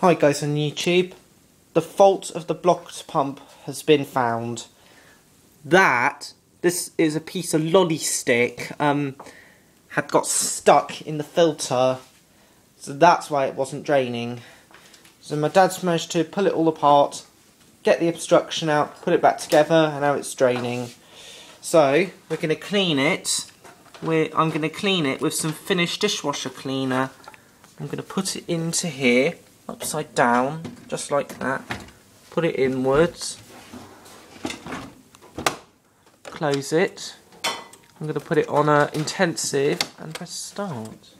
Hi guys on YouTube. The fault of the blocked pump has been found. This is a piece of lolly stick had got stuck in the filter, so that's why it wasn't draining. So my dad's managed to pull it all apart, get the obstruction out, put it back together, and now it's draining. So we're going to clean it. I'm going to clean it with some finished dishwasher cleaner. I'm going to put it into here, upside down, just like that. Put it inwards. Close it. I'm going to put it on intensive and press start.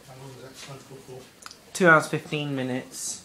How long does that cycle for? 2 hours 15 minutes.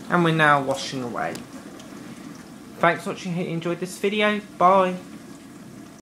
And we're now washing away. Thanks for watching. Hope you enjoyed this video. Bye.